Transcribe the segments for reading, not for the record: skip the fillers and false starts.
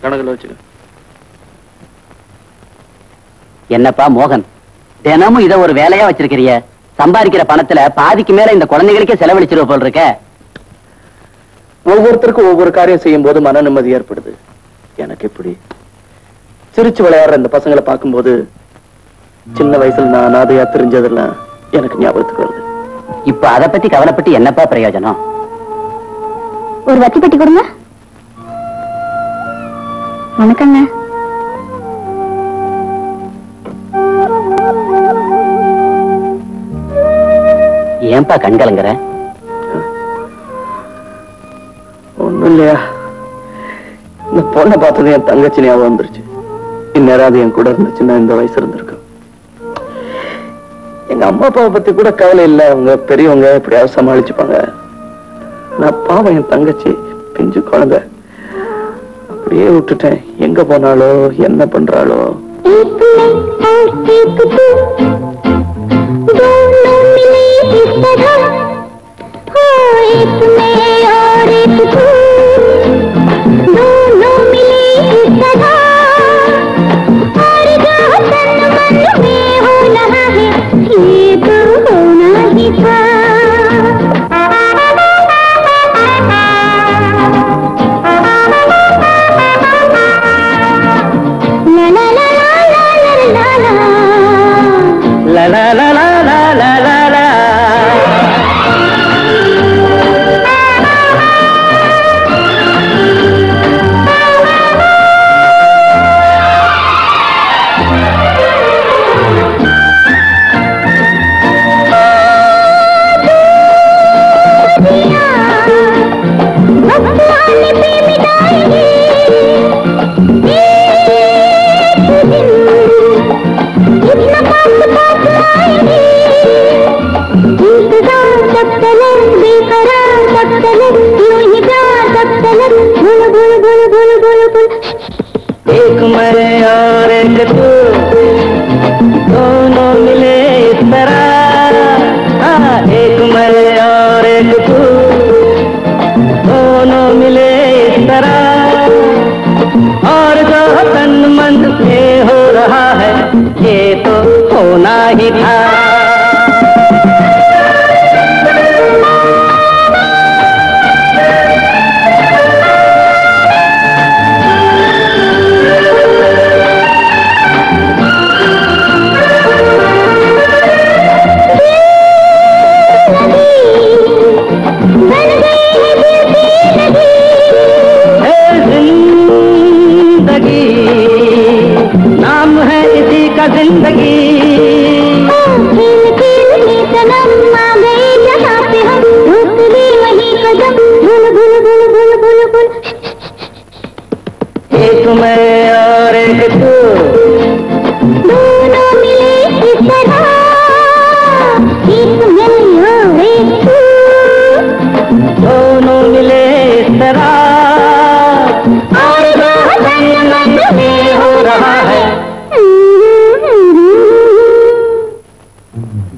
கணக்குல வச்சுக்க. என்னப்பா மோகன், தினமும் இத ஒரு வேலையா வச்சிருக்கிறிய? சம்பாதிக்கிற பணத்துல பாதிக்கு மேல இந்த குழந்தைகளுக்கே செலவழிச்சிருவ போல் இருக்க. ஒவ்வொருத்தருக்கும் ஒவ்வொரு காரியம் செய்யும் போது மன நிம்மதி ஏற்படுது. எனக்கு எப்படி சிரிச்சு விளையாடுற இந்த பசங்களை பார்க்கும்போது சின்ன வயசுல நான் அனாதையா தெரிஞ்சதெல்லாம் எனக்கு ஞாபகத்துக்கு வருது. இப்ப அதை பத்தி கவலைப்பட்டு என்னப்பா பிரயோஜனம்? ஒரு வத்தி பெட்டி கொடுங்க. வணக்கங்க. ஏன்பா கண் கலங்குற? ஒண்ணும் இல்லையா, இந்த பொண்ணை பார்த்தது என் தங்கச்சி ஞாபகம் வந்துருச்சு. இந்நேரம் என் கூட இருந்துச்சுன்னா இந்த வயசு இருந்திருக்கும். எங்க அம்மா அப்பாவை பத்தி கூட கவலை இல்லை, அவங்க பெரியவங்க எப்படியாவது சமாளிச்சுப்பாங்க. நான் பாவம் என் தங்கச்சி பிஞ்சு குழந்தை அப்படியே விட்டுட்டேன். எங்க போனாலோ என்ன பண்றாளோ. एक मैं और एक तू दोनों मिले इस तरह, एक मैं और एक तू दोनों मिले इस तरह, और जो तन मन से हो रहा है ये तो होना ही था। नाम है इसी का जिंदगी, एक मैं और एक तू दोनों मिले इस तरह, एक मैं और एक तू दोनों मिले इस तरह, और जो तन मन में हो रहा है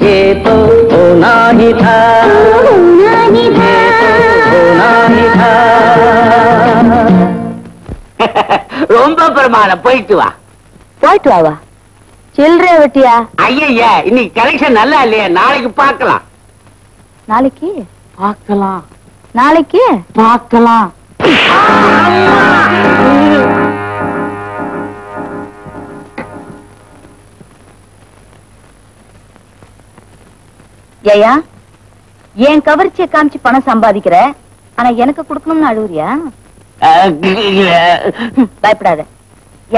ये तो होना ही था, होना ही था, होना ही था। ரொம்ப பிரமாதம். போயிட்டு வா. போயிட்டு வாவா? சில்லறைய வெட்டியா? ஐயா, இன்னைக்கு கலெக்ஷன் நல்லா இல்லையா? நாளைக்கு பார்க்கலாம். நாளைக்கு பார்க்கலாம், நாளைக்கு பார்க்கலாம். ஏயா, என் கவர்ச்சியை காமிச்சு பணம் சம்பாதிக்கிற, ஆனா எனக்கு கொடுக்கணும்னு அழுவுறியா? பயப்படாத,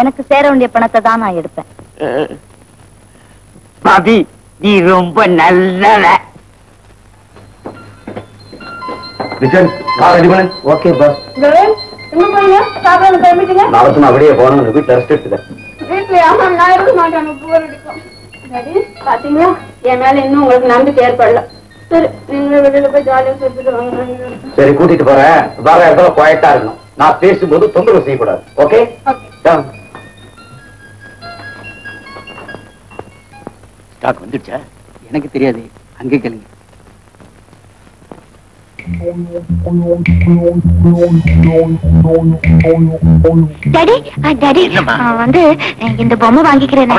எனக்கு சேர வேண்டிய பணத்தை தான் நான் எடுப்பேன். பாபி, நீ ரொம்ப நல்லவ. Okay boss. நாளைக்கு அப்படியே போனோம். வீட்டுல ரெஸ்ட் எடுத்துக்க. பாத்தீங்களா, என் மேல இன்னும் உங்களுக்கு நம்பிக்கை ஏற்படல. சரி, நீங்களும் வெளியில போய் ஜாலியா சுத்திட்டு வாங்க. சரி, கூட்டிட்டு போறேன். வேற இடத்துல குவாய்ட்டா இருக்கணும். நான் பேசும்போது தொந்தரவு செய்யக்கூடாது. ஓகே? ஸ்டாக் வந்துடுச்சா? எனக்கு தெரியாது, அங்கே கேளுங்க. டாடி டாடி வந்து இந்த பொம்மை வாங்கிக்கிறேன்.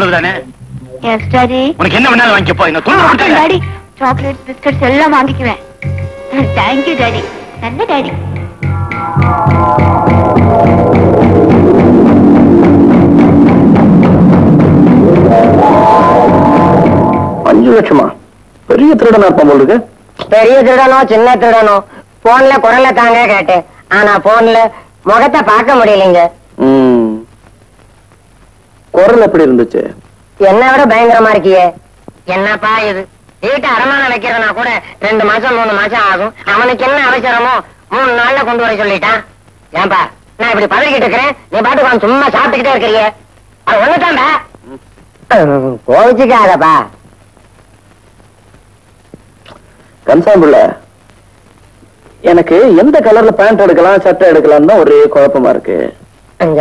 Yes daddy. உனக்கு என்ன வேணாலும் வாங்கிப்போ. டாடி சாக்லேட் பிஸ்கட்ஸ் எல்லாம் வாங்கிக்குவேன். Thank you daddy. நல்ல டாடி. 5 லட்சமா? பெரிய திருடனா இருப்பான் போல இருக்கு. பெரிய திருடனோ சின்ன திருடனோ போன்ல குரலை தாங்க கேட்டேன். ஆனா போன்ல முகத்தை பார்க்க முடியலைங்க. குரல் எப்படி இருந்துச்சு? என்ன விட பயங்கரமா இருக்கியே. என்னப்பா இது? வீட்டை அரமானம் வைக்கிறனா கூட 2 மாசம் 3 மாசம் ஆகும். அவனுக்கு என்ன அவசரமோ 3 நாள்ல கொண்டு வர சொல்லிட்டான். ஏன்பா நான் இப்படி பதறிக்கிட்டு இருக்கிறேன், நீ பாட்டுக்கு சும்மா சாப்பிட்டுக்கிட்டே இருக்கிறியே. அது ஒண்ணுதான்டா. கோவிச்சுக்காதப்பா. கன்சாம்புள்ள, எனக்கு எந்த கலர்ல பேண்ட் எடுக்கலாம் சட்டை எடுக்கலாம் தான் ஒரே குழப்பமா இருக்கு.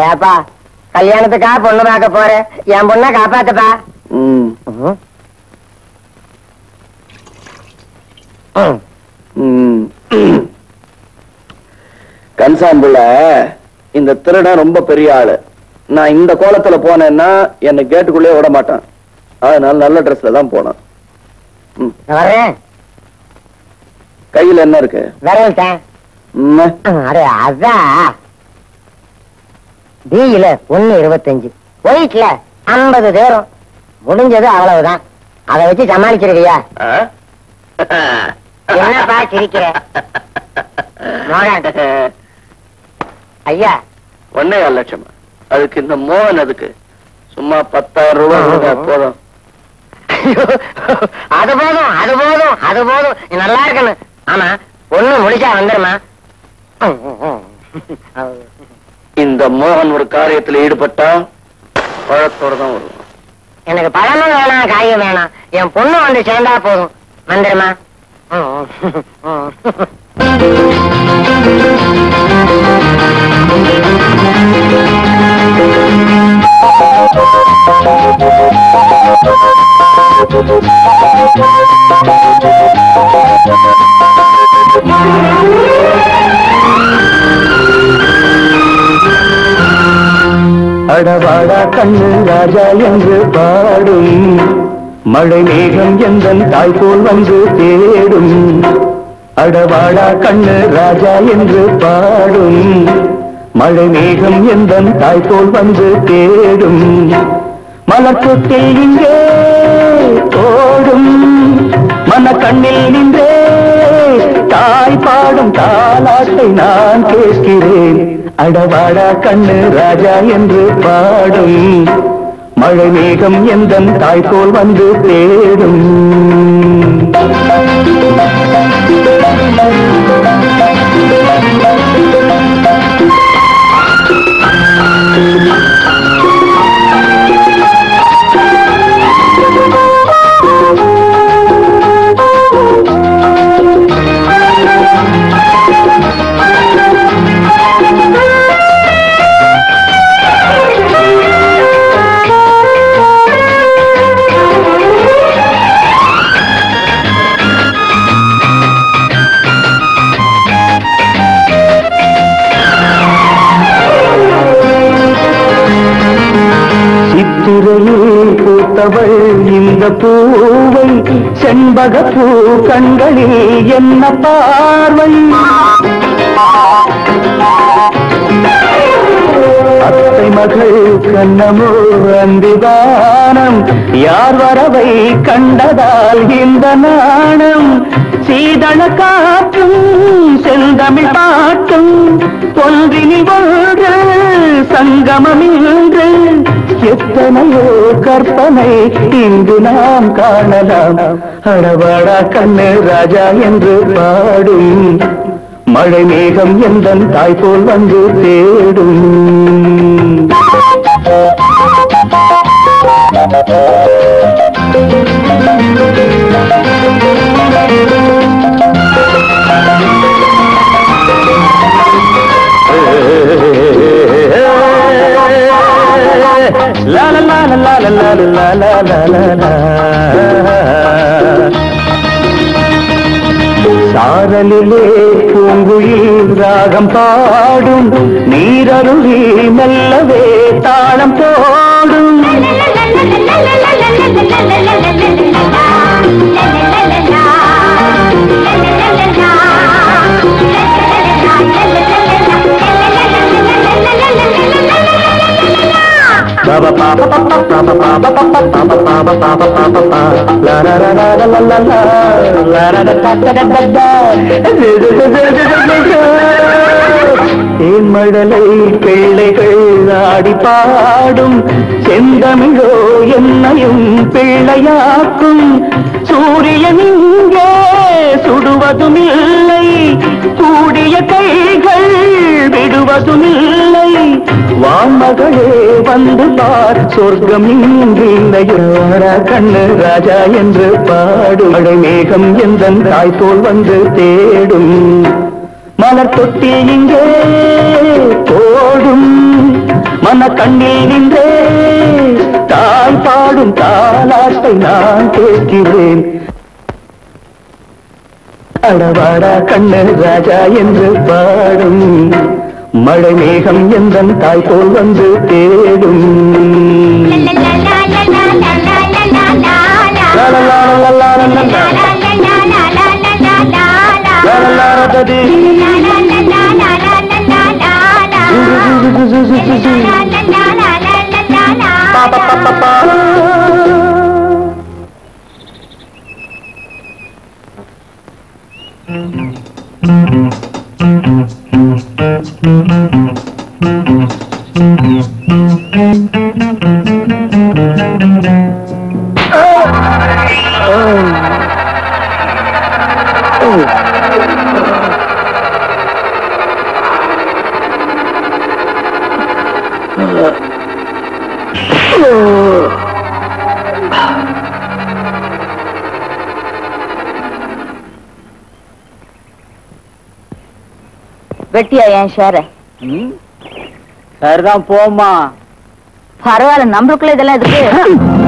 ஏப்பா கல்யாணத்துக்கா பொண்ணு பார்க்க போற, என் பொண்ணை காப்பாத்துப்பா. கன்சாம்புள்ள, இந்த திருடன் ரொம்ப பெரிய ஆளு. நான் இந்த கோலத்துல போனேன்னா என்ன கேட்டுக்குள்ளே விட மாட்டான். அதனால நல்ல ட்ரெஸ்ல தான் போனேன். கையில என்ன இருக்கு? விரல் தான். அதான் பியில 1.25, ஒயிட்ல 50 தேரும். முடிஞ்சது அவ்வளவுதான். அதை வச்சு சமாளிச்சிருக்கியா? என்னப்பா சிரிக்கிற? ஐயா 1.25 லட்சம். அதுக்கு இந்த மோகன் அதுக்கு சும்மா 10,000 ரூபாய் போதும். அது போதும் அது போதும் அது போதும். நல்லா இருக்கணும். ஆமா ஒண்ணு முடிச்சா வந்துருமா? இந்த மோகன் ஒரு காரியத்துல ஈடுபட்டா பழத்தோட தான் வருவான். எனக்கு பழமும் வேணாம் காயும் வேணாம். என் பொண்ணு வந்து சேர்ந்தா போதும். வந்துருமா? அடவாடா கண்ணு ராஜா என்று பாடும் மழை மேகம் எந்தன் தாய் போல் வந்து தேடும். அடவாடா கண்ணு ராஜா என்று பாடும் மழை மேகம் எந்தன் தாய் போல் வந்து தேடும். மலர்கொட்டில் இங்கே ஓடும் மன கண்ணில் நின்றே தாய் பாடும் தாலாட்டை நான் கேட்கிறேன். அடவாடா கண்ணு ராஜா என்று பாடும் மழை மேகம் எந்தன் தாய் போல் வந்து தேடும். சித்திரையில் பூத்தவள் இந்த பூவை செண்பக பூ கண்களில் என்ன பார்வை. அத்தை மகள் கண்ணமோ அந்திவானம் யார் வரவை கண்டதால் இந்த நாணம். சீதள காற்றும் செந்தமிழ் பாட்டும் ஒன்றினில் ஒன்று சங்கமம் இன்று. எத்தனையோ கற்பனை இங்கு நாம் காணலாம். அடவாடா கண்ணு ராஜா என்று பாடும் மழை மேகம் எந்தன் தாய் போல் வந்து தேடும். La la la la la la la la la la la. சாரலிலே பூங்குயில் ராகம் பாடும் நீரருளி மெல்லவே தாளம் போடும் Baba papa papa papa papa papa papa papa papa papa papa la la la la la la la la la la la la தேன்மழலை பிள்ளைகள் ஆடி பாடும் செந்தமிழோ என்னையும் பிள்ளையாக்கும் சூரியன் இங்கே சுடுவதும் இல்லை கூடிய கைகள் விடுவதும் இல்லை வான்மகளே வந்து பார் சொர்க்கம் இன்றில்லையோரா கண்ணு ராஜா என்று பாடும் மழை மேகம் எந்தன் தாய் போல் வந்து தேடும் மலர் தொட்டி இங்கே போடும் மன கண்ணில் நின்றே தாய் பாடும் தாலாட்டை நான் கேட்கிறேன் அடவாடா கண்ணு ராஜா என்று பாடும் மழை மேகம் எந்தன் தாய் போல் வந்து தேடும் வெட்டியா என் ஷேர சரிதான் போமா பரவாயில்ல நம்மளுக்குள்ள இதெல்லாம் எதுக்கு